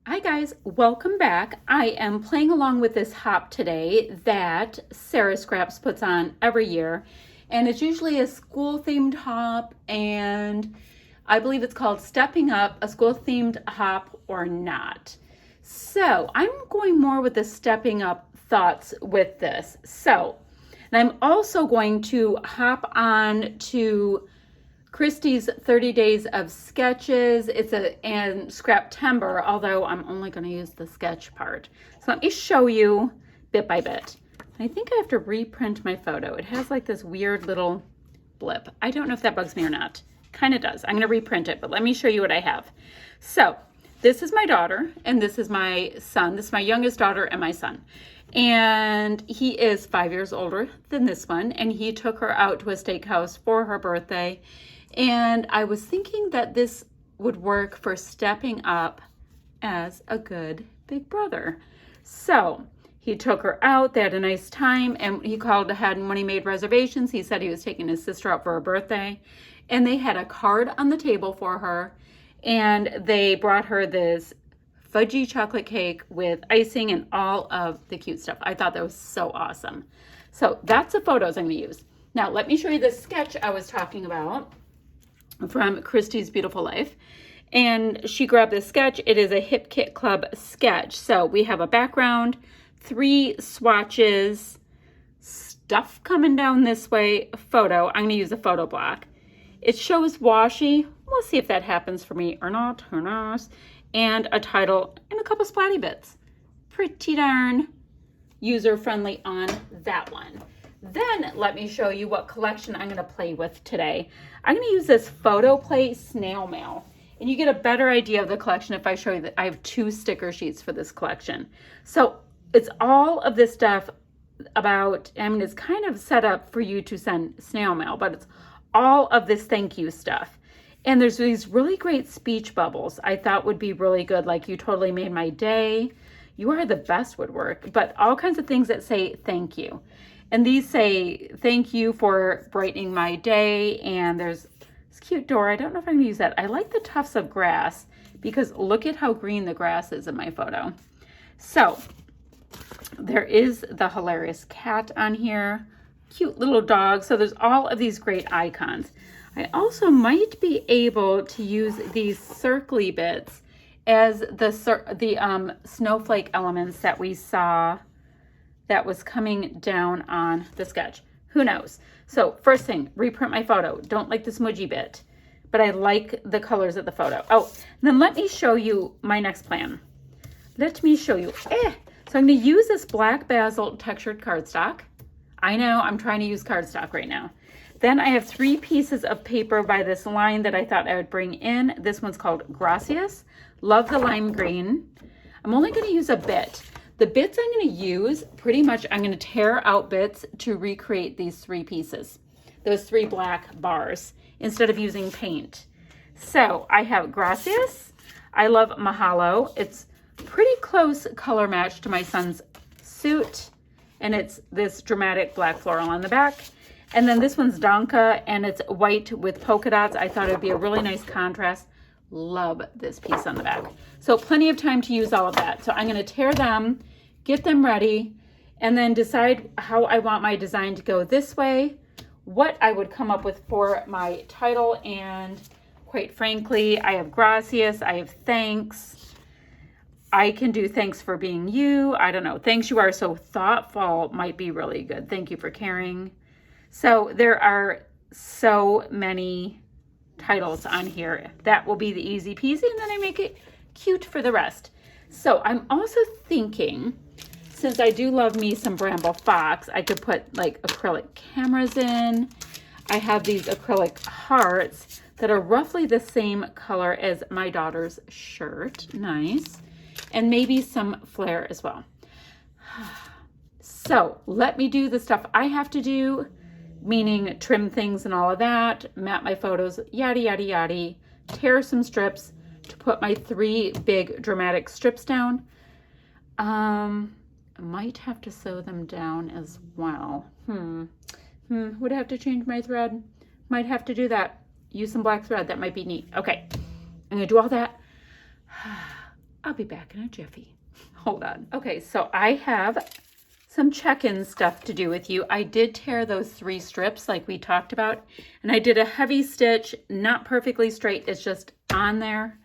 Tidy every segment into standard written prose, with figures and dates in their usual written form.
Hi guys, welcome back. I am playing along with this hop today that Sarah Scraps puts on every year. And it's usually a school themed hop, and I believe it's called Stepping Up, a school themed hop or not. So I'm going more with the stepping up thoughts with this. And I'm also going to hop on to Christy's 30 Days of Sketches. It's and Scraptember, although I'm only going to use the sketch part. So let me show you bit by bit. I think I have to reprint my photo. It has like this weird little blip. I don't know if that bugs me or not. Kind of does. I'm going to reprint it, but let me show you what I have. So this is my daughter, and this is my son. This is my youngest daughter and my son. And he is 5 years older than this one, and he took her out to a steakhouse for her birthday. And I was thinking that this would work for stepping up as a good big brother. So he took her out, they had a nice time, and he called ahead, and when he made reservations, he said he was taking his sister out for her birthday. And they had a card on the table for her, and they brought her this fudgy chocolate cake with icing and all of the cute stuff. I thought that was so awesome. So that's the photos I'm going to use. Now let me show you the sketch I was talking about from Christy's Beautiful Life. And she grabbed this sketch. It is a Hip Kit Club sketch. So we have a background, 3 swatches, stuff coming down this way, a photo. I'm going to use a photo block. It shows washi. We'll see if that happens for me or not. Who knows? And a title and a couple splatty bits. Pretty darn user-friendly on that one. Then let me show you what collection I'm going to play with today. I'm going to use this Photo Play Snail Mail. And you get a better idea of the collection if I show you that I have 2 sticker sheets for this collection. So it's all of this stuff about, I mean, it's kind of set up for you to send snail mail, but it's all of this thank you stuff. And there's these really great speech bubbles I thought would be really good, like "you totally made my day," "you are the best" would work, but all kinds of things that say thank you. And these say thank you for brightening my day, and there's this cute door. I don't know if I'm gonna use that. I like the tufts of grass because look at how green the grass is in my photo. So there is the hilarious cat on here, cute little dog. So there's all of these great icons. I also might be able to use these circly bits as the snowflake elements that we saw that was coming down on the sketch. Who knows? So first thing, reprint my photo. Don't like the smudgy bit, but I like the colors of the photo. Oh, then let me show you my next plan. Let me show you. So I'm going to use this black basil textured cardstock. I know I'm trying to use cardstock right now. Then I have 3 pieces of paper by this line that I thought I would bring in. This one's called Gracias. Love the lime green. I'm only going to use a bit. The bits I'm going to use, pretty much I'm going to tear out bits to recreate these 3 pieces, those 3 black bars, instead of using paint. So I have Gracias. I love Mahalo. It's pretty close color match to my son's suit, and it's this dramatic black floral on the back. And then this one's Donka, and it's white with polka dots. I thought it would be a really nice contrast. Love this piece on the back. So plenty of time to use all of that. So I'm going to tear them, get them ready, and then decide how I want my design to go this way, what I would come up with for my title, and quite frankly, I have Gracias, I have thanks. I can do thanks for being you. I don't know. Thanks you are so thoughtful might be really good. Thank you for caring. So there are so many titles on here. That will be the easy peasy, and then I make it cute for the rest. So I'm also thinking, since I do love me some Bramble Fox, I could put like acrylic cameras in. I have these acrylic hearts that are roughly the same color as my daughter's shirt. Nice. And maybe some flair as well. So let me do the stuff I have to do, meaning trim things and all of that, map my photos, yada, yada, yada, tear some strips to put my 3 big dramatic strips down. I might have to sew them down as well. Would I have to change my thread? Might have to do that. Use some black thread. That might be neat. Okay, I'm gonna do all that. I'll be back in a jiffy. Hold on. Okay, so I have some check-in stuff to do with you. I did tear those 3 strips like we talked about, and I did a heavy stitch, not perfectly straight. It's just on there.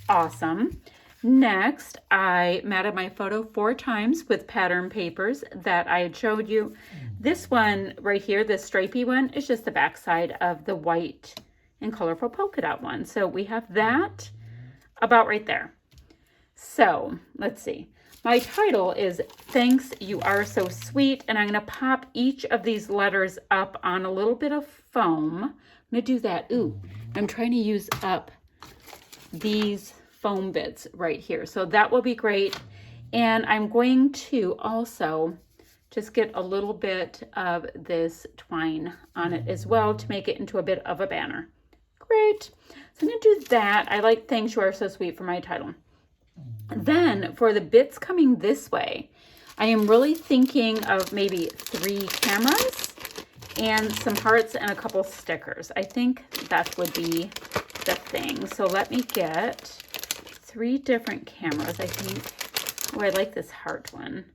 Awesome. Next, I matted my photo 4 times with pattern papers that I had showed you. This one right here, this stripey one, is just the back side of the white and colorful polka dot one. So we have that about right there. So let's see. My title is Thanks, You Are So Sweet, and I'm going to pop each of these letters up on a little bit of foam. I'm going to do that. Ooh, I'm trying to use up these foam bits right here. So that will be great. And I'm going to also just get a little bit of this twine on it as well to make it into a bit of a banner. Great. So I'm going to do that. I like Thanks, You Are So Sweet for my title. Then for the bits coming this way, I am really thinking of maybe 3 cameras and some hearts and a couple stickers. I think that would be the thing. So let me get 3 different cameras. I think, oh, I like this heart one.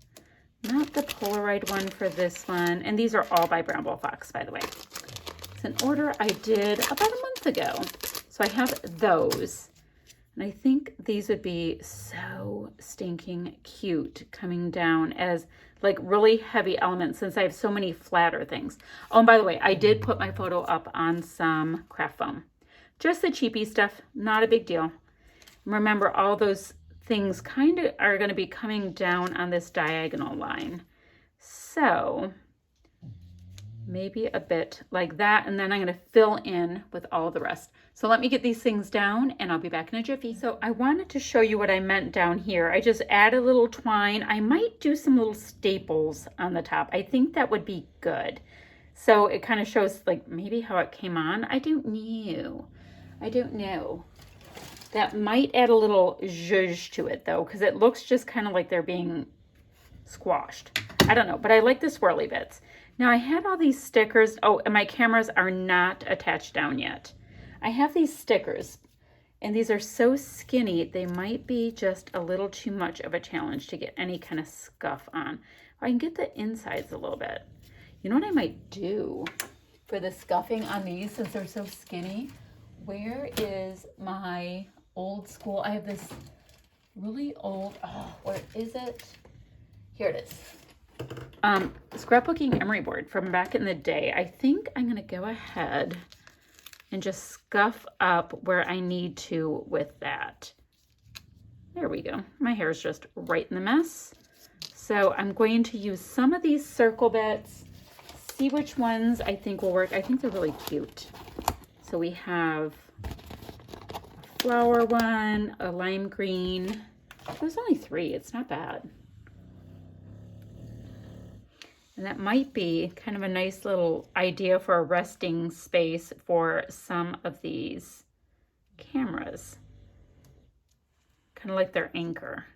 Not the Polaroid one for this one. And these are all by Brown Bull Fox, by the way. It's an order I did about a month ago. So I have those. And I think these would be so stinking cute coming down as like really heavy elements since I have so many flatter things. Oh, and by the way, I did put my photo up on some craft foam. Just the cheapy stuff, not a big deal. Remember, all those things kind of are going to be coming down on this diagonal line. So maybe a bit like that, and then I'm going to fill in with all the rest. So let me get these things down and I'll be back in a jiffy. So I wanted to show you what I meant down here. I just add a little twine. I might do some little staples on the top. I think that would be good. So it kind of shows like maybe how it came on. I don't know. That might add a little zhuzh to it though, because it looks just kind of like they're being squashed. I don't know, but I like the swirly bits. Now I had all these stickers. Oh, and my cameras are not attached down yet. I have these stickers, and these are so skinny, they might be just a little too much of a challenge to get any kind of scuff on. I can get the insides a little bit. You know what I might do for the scuffing on these since they're so skinny? Where is my old school? I have this really old, oh, where is it? Here it is. Scrapbooking emery board from back in the day. I think I'm going to go ahead and just scuff up where I need to with that. There we go. My hair is just right in the mess. So I'm going to use some of these circle bits, see which ones I think will work. I think they're really cute. So we have a flower one, a lime green. There's only 3. It's not bad. And that might be kind of a nice little idea for a resting space for some of these cameras. Kind of like their anchor.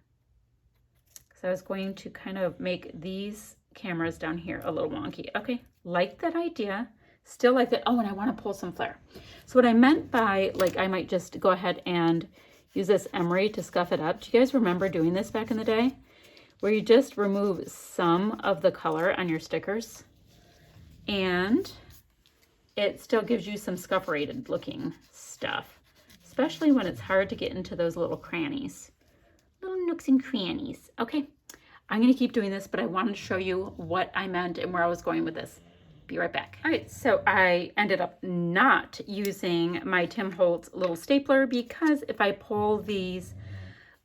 Because I was going to kind of make these cameras down here a little wonky. Okay, like that idea. Still like that. Oh, and I want to pull some flare. So what I meant by, like, I might just go ahead and use this emery to scuff it up. Do you guys remember doing this back in the day? Where you just remove some of the color on your stickers and it still gives you some scufferated looking stuff, especially when it's hard to get into those little crannies, little nooks and crannies. Okay, I'm going to keep doing this, but I wanted to show you what I meant and where I was going with this. Be right back. All right, so I ended up not using my Tim Holtz little stapler because if I pull these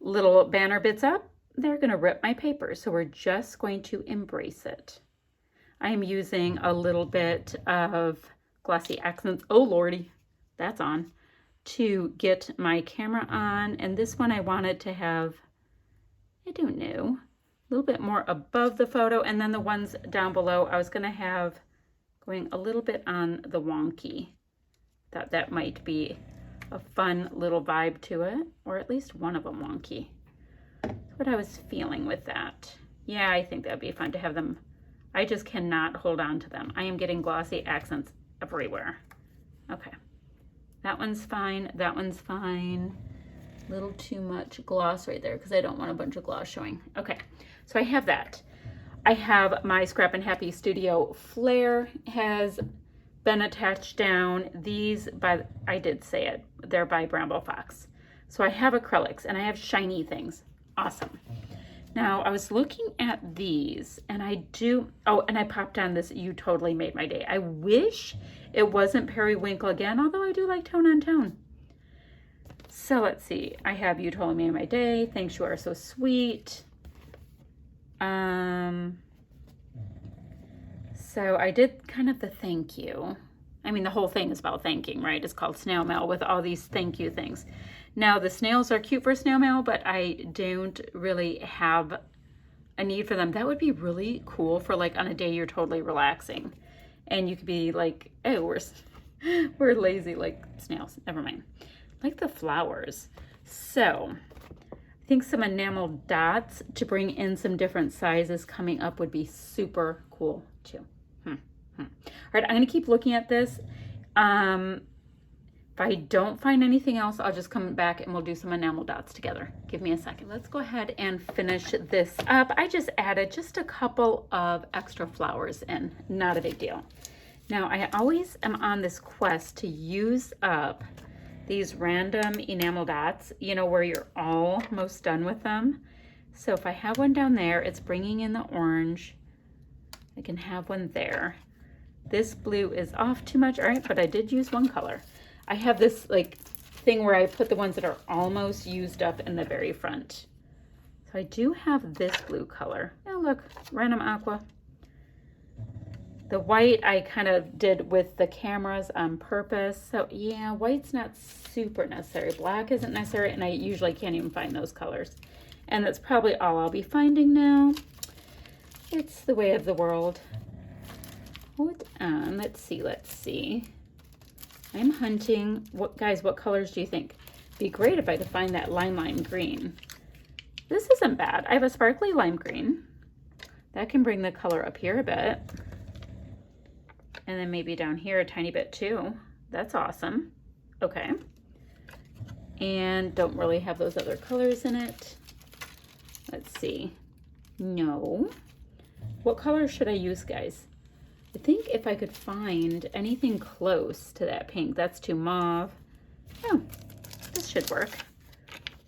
little banner bits up, they're going to rip my paper. So we're just going to embrace it. I am using a little bit of glossy accents. Oh, Lordy, that's on. To get my camera on. And this one I wanted to have, I don't know, a little bit more above the photo. And then the ones down below, I was going to have going a little bit on the wonky. Thought that might be a fun little vibe to it. Or at least one of them wonky. What I was feeling with that. Yeah, I think that'd be fun to have them. I just cannot hold on to them. I am getting glossy accents everywhere. Okay, that one's fine. That one's fine. Little too much gloss right there because I don't want a bunch of gloss showing. Okay, so I have that. I have my Scrap and Happy Studio flare has been attached down. These, I did say it, they're by Bramble Fox. So I have acrylics and I have shiny things. Awesome. Now I was looking at these and I popped on this You Totally Made My Day. I wish it wasn't Periwinkle again, although I do like Tone on Tone. So let's see. I have You Totally Made My Day. Thanks, you are so sweet. So I did kind of the thank you. I mean, the whole thing is about thanking, right? It's called Snail Mail with all these thank you things. Now, the snails are cute for snail mail, but I don't really have a need for them. That would be really cool for like on a day you're totally relaxing. And you could be like, oh, we're lazy like snails. Never mind. Like the flowers. So I think some enamel dots to bring in some different sizes coming up would be super cool too. All right, I'm gonna keep looking at this. If I don't find anything else, I'll just come back and we'll do some enamel dots together. Give me a second. Let's go ahead and finish this up. I just added just a couple of extra flowers in, not a big deal. Now, I always am on this quest to use up these random enamel dots, you know, where you're almost done with them. So if I have one down there, it's bringing in the orange. I can have one there. This blue is off too much, all right, but I did use one color. I have this like thing where I put the ones that are almost used up in the very front. So I do have this blue color. Oh, look, random aqua. The white I kind of did with the cameras on purpose. So yeah, white's not super necessary. Black isn't necessary, and I usually can't even find those colors. And that's probably all I'll be finding now. It's the way of the world. Hold on, let's see. I'm hunting, guys, what colors do you think? Be great if I could find that lime green. This isn't bad. I have a sparkly lime green. That can bring the color up here a bit. And then maybe down here a tiny bit too. That's awesome. Okay. And don't really have those other colors in it. Let's see. No. What color should I use, guys? I think if I could find anything close to that pink, that's too mauve. Oh, this should work.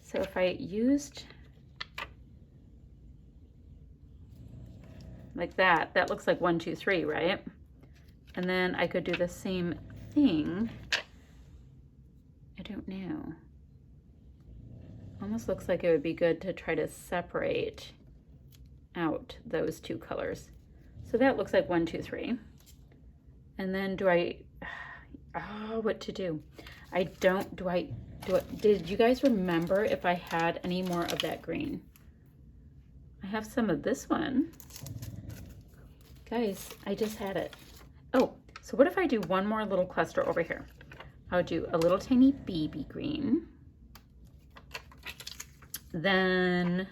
So if I used like that, that looks like 1, 2, 3, right? And then I could do the same thing. I don't know. Almost looks like it would be good to try to separate out those two colors. So that looks like 1, 2, 3. And then what to do? Did you guys remember if I had any more of that green? I have some of this one. Guys, I just had it. Oh, so what if I do one more little cluster over here? I'll do a little tiny baby green. Then,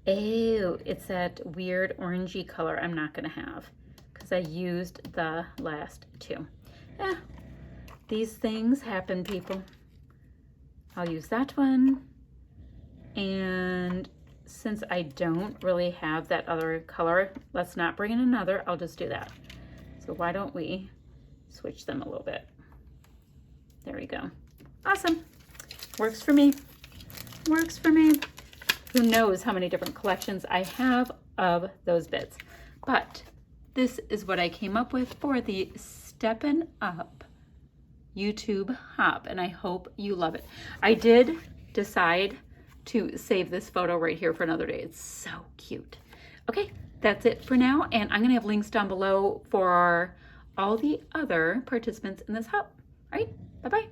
oh, it's that weird orangey color I'm not gonna have because I used the last two. Yeah, these things happen, people. I'll use that one. And since I don't really have that other color, let's not bring in another, I'll just do that. So why don't we switch them a little bit? There we go. Awesome. Works for me. Works for me. Who knows how many different collections I have of those bits. But this is what I came up with for the Steppin' Up YouTube hop, and I hope you love it. I did decide to save this photo right here for another day. It's so cute. Okay, that's it for now, and I'm gonna have links down below for all the other participants in this hop. All right, bye-bye.